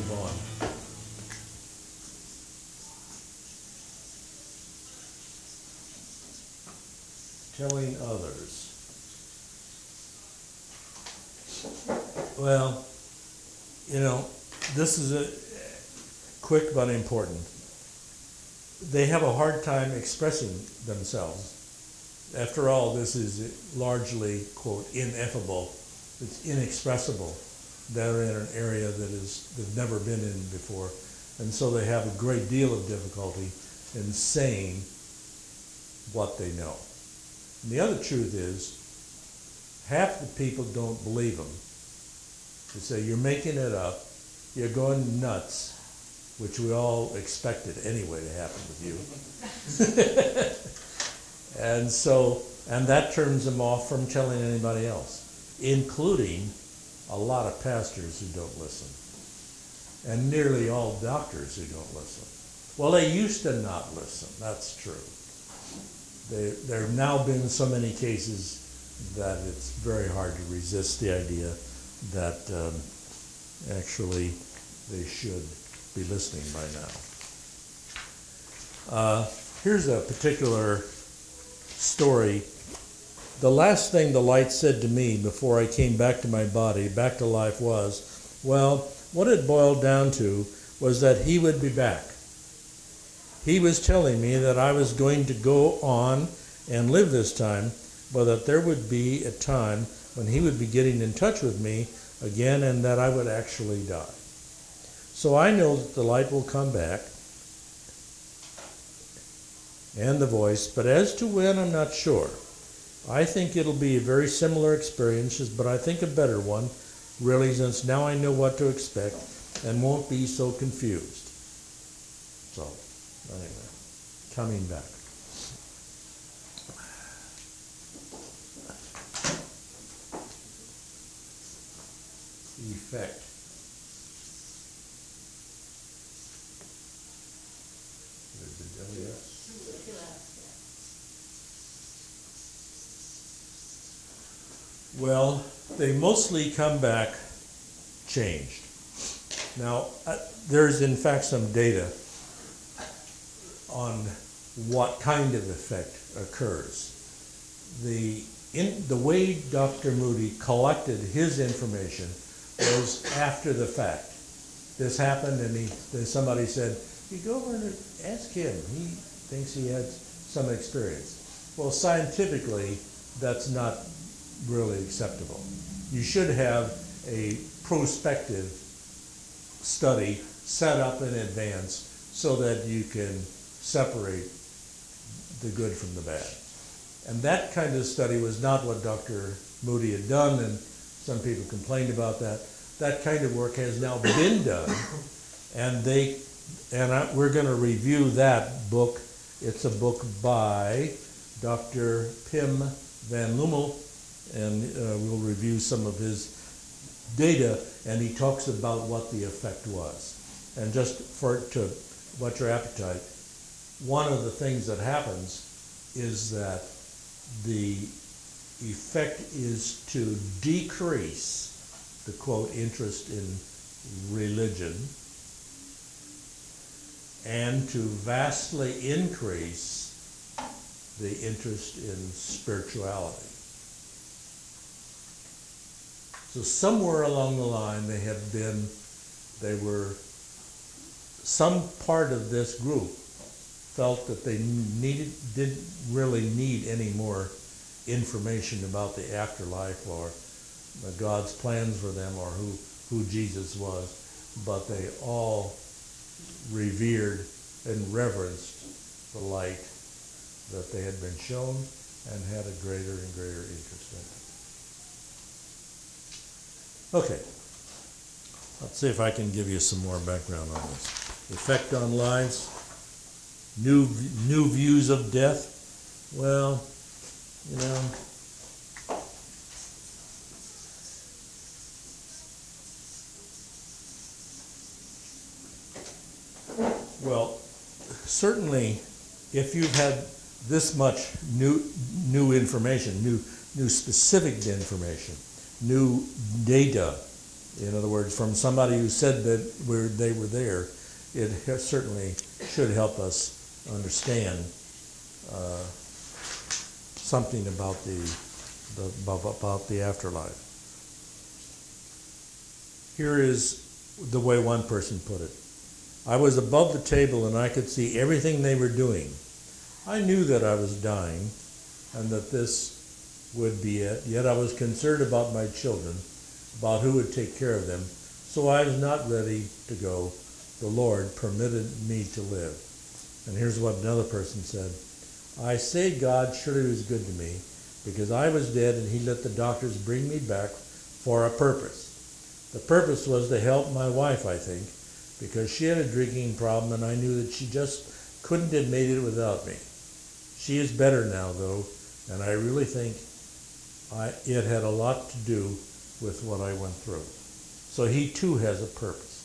move on. Telling others. Well, you know, this is a quick but important. They have a hard time expressing themselves. After all, this is largely, quote, ineffable. It's inexpressible. They're in an area that they've never been in before. And so they have a great deal of difficulty in saying what they know. And the other truth is, half the people don't believe them. They say, you're making it up, you're going nuts, which we all expected anyway to happen with you. And that turns them off from telling anybody else, including a lot of pastors who don't listen, and nearly all doctors who don't listen. Well, they used to not listen, that's true. There have now been so many cases that it's very hard to resist the idea that actually they should be listening by now. Here's a particular story. The last thing the light said to me before I came back to my body, back to life, was, well, what it boiled down to was that he would be back. He was telling me that I was going to go on and live this time, but that there would be a time when he would be getting in touch with me again and that I would actually die. So I know that the light will come back and the voice, but as to when, I'm not sure. I think it'll be a very similar experience, but I think a better one, really, since now I know what to expect and won't be so confused. So, anyway, coming back. Effect. Well, they mostly come back changed. Now, there's in fact some data on what kind of effect occurs. The way Dr. Moody collected his information was after the fact. This happened and then somebody said, you go over and ask him. He thinks he had some experience. Well, scientifically, that's not really acceptable. You should have a prospective study set up in advance so that you can separate the good from the bad. And that kind of study was not what Dr. Moody had done, and some people complained about that. That kind of work has now been done, and we're going to review that book. It's a book by Dr. Pim van Lommel, and we'll review some of his data, and he talks about what the effect was. And just to whet your appetite, one of the things that happens is that the effect is to decrease the, quote, interest in religion and to vastly increase the interest in spirituality. So somewhere along the line some part of this group felt that they didn't really need any more information about the afterlife or God's plans for them or who Jesus was, but they all revered and reverenced the light that they had been shown and had a greater and greater interest in it. Okay, let's see if I can give you some more background on this. Effect on lives, new views of death. Well, you know, certainly if you've had this much new information, new specific information, new data In other words, from somebody who said that they were there, it certainly should help us understand something about the afterlife. Here is the way one person put it. I was above the table and I could see everything they were doing. I knew that I was dying and that this would be it, yet I was concerned about my children, about who would take care of them, so I was not ready to go. The Lord permitted me to live. And here's what another person said. I say God surely was good to me, because I was dead and he let the doctors bring me back for a purpose. The purpose was to help my wife, I think, because she had a drinking problem and I knew that she just couldn't have made it without me. She is better now, though, and I really think it had a lot to do with what I went through. So he too has a purpose.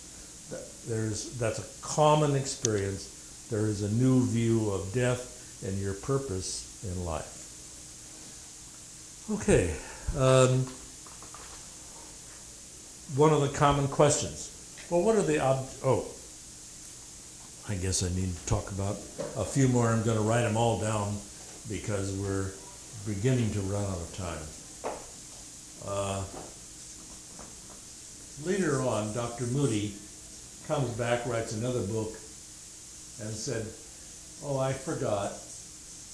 That's a common experience. There is a new view of death and your purpose in life. Okay. One of the common questions. Well, what are the I guess I need to talk about a few more. I'm going to write them all down because we're beginning to run out of time. Later on, Dr. Moody comes back, writes another book, and said, oh, I forgot.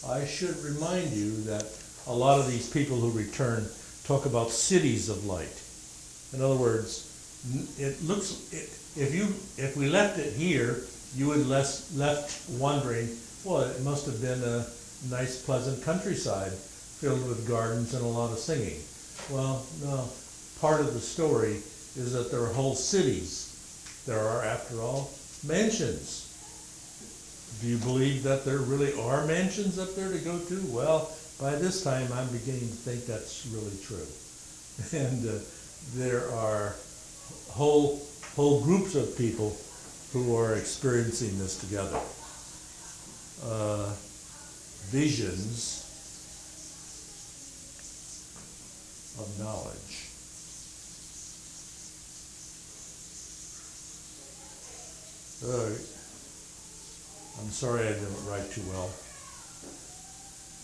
I should remind you that a lot of these people who return talk about cities of light. In other words, if we left it here, you would left wondering, well, it must have been a nice, pleasant countryside filled with gardens and a lot of singing. Well, no. Part of the story is that there are whole cities. There are, after all, mansions. Do you believe that there really are mansions up there to go to? Well, by this time, I'm beginning to think that's really true. And there are whole groups of people who are experiencing this together. Visions of knowledge. I'm sorry I didn't write too well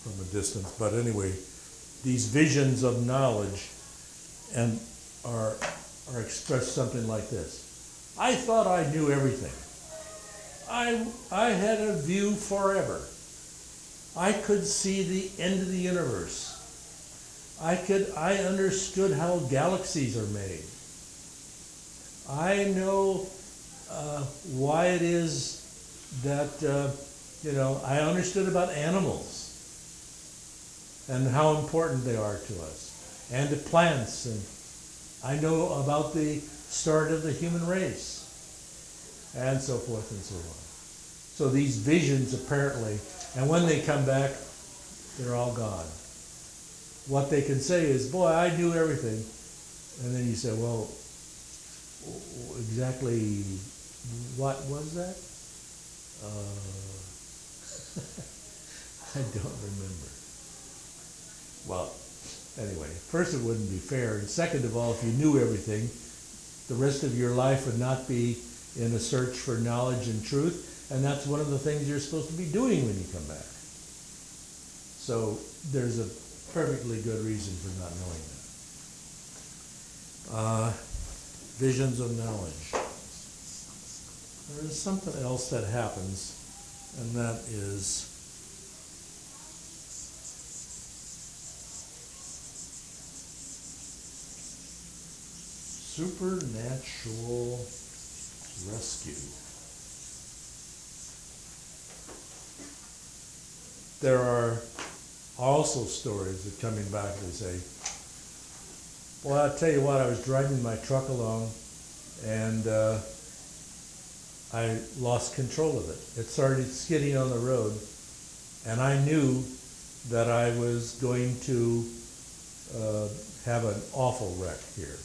from a distance, but anyway, these visions of knowledge and are expressed something like this. I thought I knew everything. I had a view forever. I could see the end of the universe. I understood how galaxies are made. I know why it is that, I understood about animals and how important they are to us, and to plants, and I know about the start of the human race, and so forth and so on. So these visions apparently, and when they come back, they're all gone. What they can say is, boy, I knew everything. And then you say, well, exactly what was that? I don't remember. Well, anyway, first it wouldn't be fair. And second of all, if you knew everything, the rest of your life would not be in a search for knowledge and truth. And that's one of the things you're supposed to be doing when you come back. So there's a perfectly good reason for not knowing that. Visions of knowledge. There is something else that happens, and that is supernatural rescue. There are also stories that coming back, they say, well, I'll tell you what, I was driving my truck along and I lost control of it. It started skidding on the road and I knew that I was going to have an awful wreck here.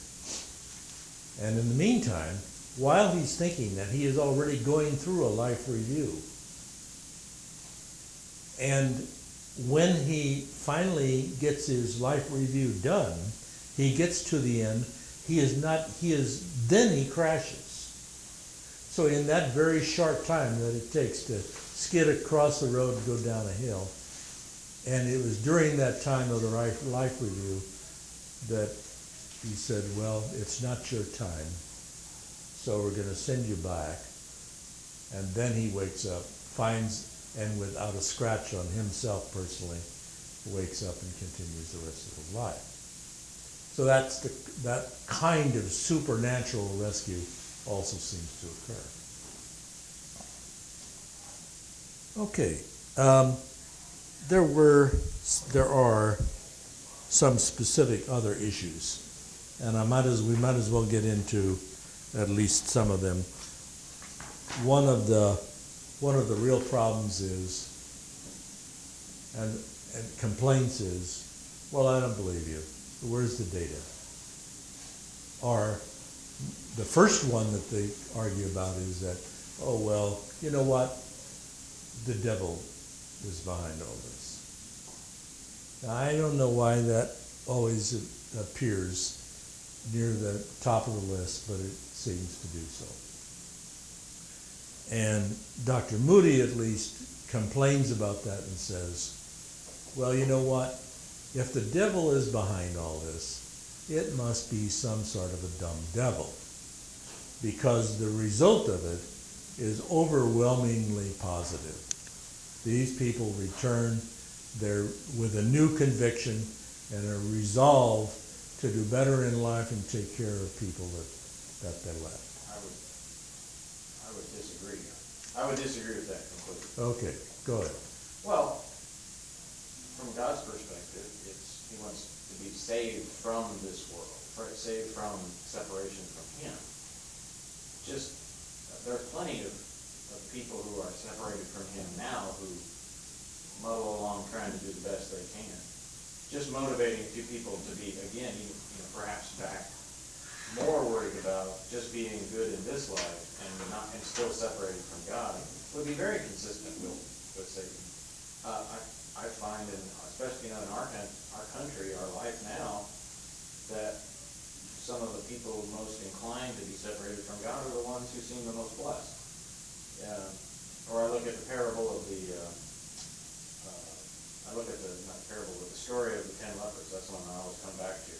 And in the meantime, while he's thinking that, he is already going through a life review. And when he finally gets his life review done, he gets to the end then he crashes. So in that very short time that it takes to skid across the road and go down a hill, and it was during that time of the life review that he said, well, it's not your time, so we're going to send you back. And then he wakes up, finds, and without a scratch on himself personally, wakes up and continues the rest of his life. So that kind of supernatural rescue also seems to occur. Okay, there are some specific other issues, and we might as well get into at least some of them. One of the real problems is, and complaints is, well, I don't believe you. Where's the data? Or the first one that they argue about is that, oh, well, you know what? The devil is behind all this. Now, I don't know why that always appears near the top of the list, but it seems to do so. And Dr. Moody at least complains about that and says, well, you know what? If the devil is behind all this, it must be some sort of a dumb devil, because the result of it is overwhelmingly positive. These people return there with a new conviction and a resolve to do better in life and take care of people that they left. I would disagree. I would disagree with that completely. Okay, go ahead. Well, from God's perspective, he wants to be saved from this world, right? Saved from separation from Him. Just, there are plenty of people who are separated from Him now who muddle along trying to do the best they can. Just motivating a few people to be, again, perhaps back more worried about just being good in this life and still separated from God would be very consistent with Satan. I find, especially in our country, our life now, that some of the people most inclined to be separated from God are the ones who seem the most blessed. Or I look at the parable of not the parable, but the story of the 10 lepers. That's one I always come back to.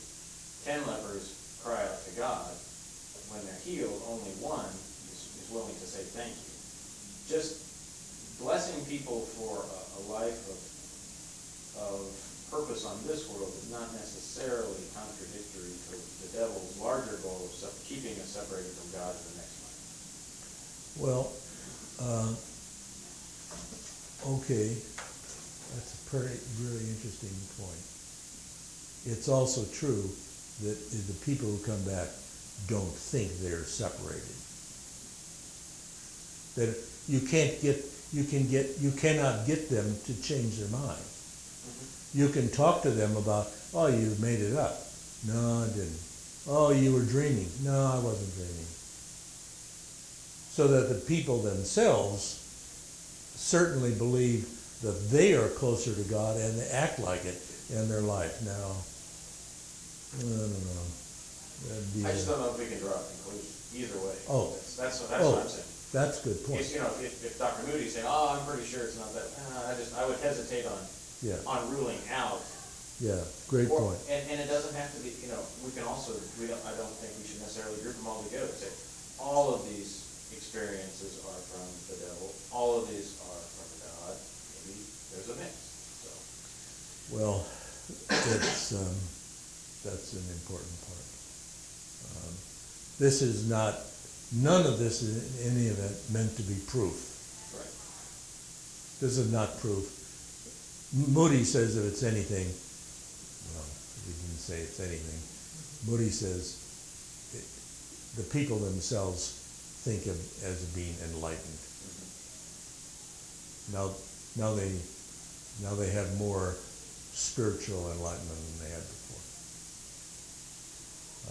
10 lepers cry out to God. When they're healed, only one is willing to say thank you. Just blessing people for a life of purpose on this world is not necessarily contradictory to the devil's larger goal of keeping us separated from God in the next life. Well, okay, that's a really interesting point. It's also true that the people who come back don't think they're separated. That you cannot get them to change their mind. Mm-hmm. You can talk to them about, oh, you made it up. No, I didn't. Oh, you were dreaming. No, I wasn't dreaming. So that the people themselves certainly believe that they are closer to God and they act like it in their life. Now, I don't know. I just don't know if we can draw a conclusion either way. Oh. That's what I'm saying. That's a good point. If Dr. Moody's saying, oh, I'm pretty sure it's not that, I would hesitate on ruling out. Yeah, great point. And it doesn't have to be, we can also, I don't think we should necessarily group them all together and say, all of these experiences are from the devil, all of these are from God. Maybe there's a mix. So. Well, that's an important part. None of this is in any event meant to be proof. Right. This is not proof. Moody says if it's anything, well, he didn't say it's anything. Moody says the people themselves think of as being enlightened. Mm-hmm. Now they have more spiritual enlightenment than they had before.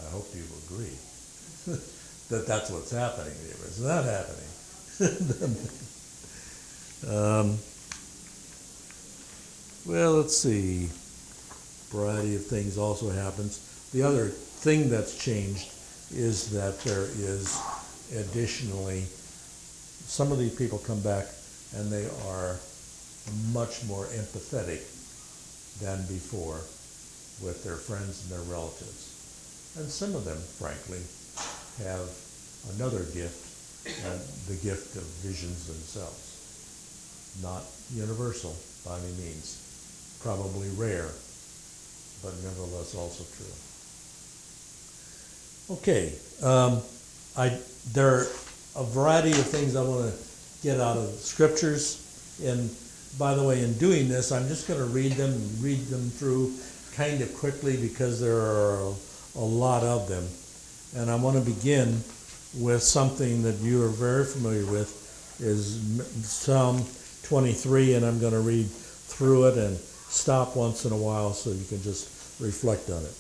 I hope you agree that that's what's happening here. It's not happening. Well, let's see. Variety of things also happens. The other thing that's changed is that there is additionally, some of these people come back and they are much more empathetic than before with their friends and their relatives. And some of them, frankly, have another gift, the gift of visions themselves. Not universal by any means, probably rare, but nevertheless also true. Okay, there are a variety of things I want to get out of scriptures, and by the way, in doing this, I'm just going to read them through kind of quickly because there are a lot of them. And I want to begin with something that you are very familiar with, is Psalm 23, and I'm going to read through it and stop once in a while so you can just reflect on it.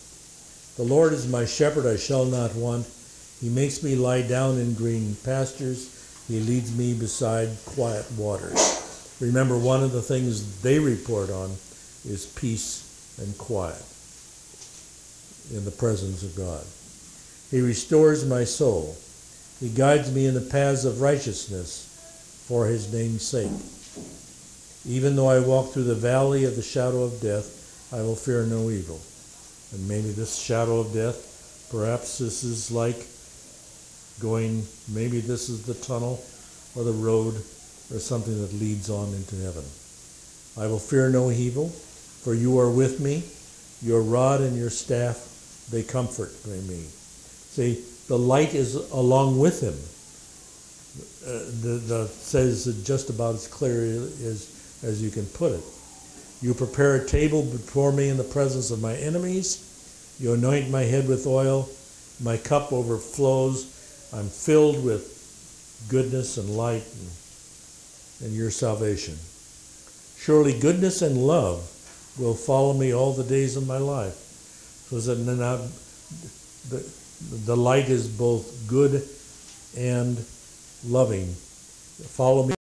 The Lord is my shepherd, I shall not want. He makes me lie down in green pastures. He leads me beside quiet waters. Remember, one of the things they report on is peace and quiet in the presence of God. He restores my soul. He guides me in the paths of righteousness for his name's sake. Even though I walk through the valley of the shadow of death, I will fear no evil. And maybe this shadow of death, perhaps this is like going, maybe this is the tunnel or the road or something that leads on into heaven. I will fear no evil, for you are with me. Your rod and your staff, they comfort me. See, the light is along with him. Says it just about as clear as you can put it. You prepare a table before me in the presence of my enemies. You anoint my head with oil. My cup overflows. I'm filled with goodness and light and your salvation. Surely goodness and love will follow me all the days of my life. So that now the light is both good and loving. Follow me